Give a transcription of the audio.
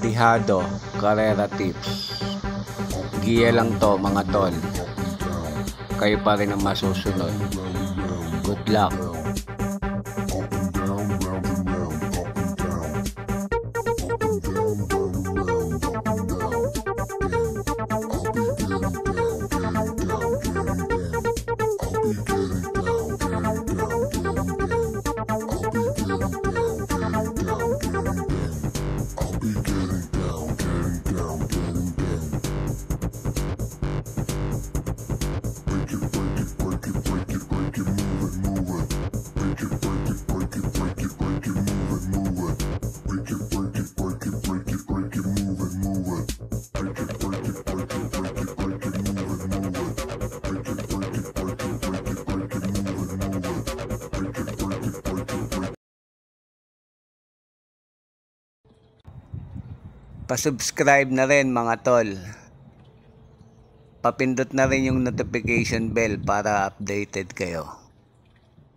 Tihado Carrera Tips. Giya lang to mga tol. Kayo pa rin ang masusunod. Good luck. Pa-subscribe na rin mga tol. Papindot na rin yung notification bell para updated kayo.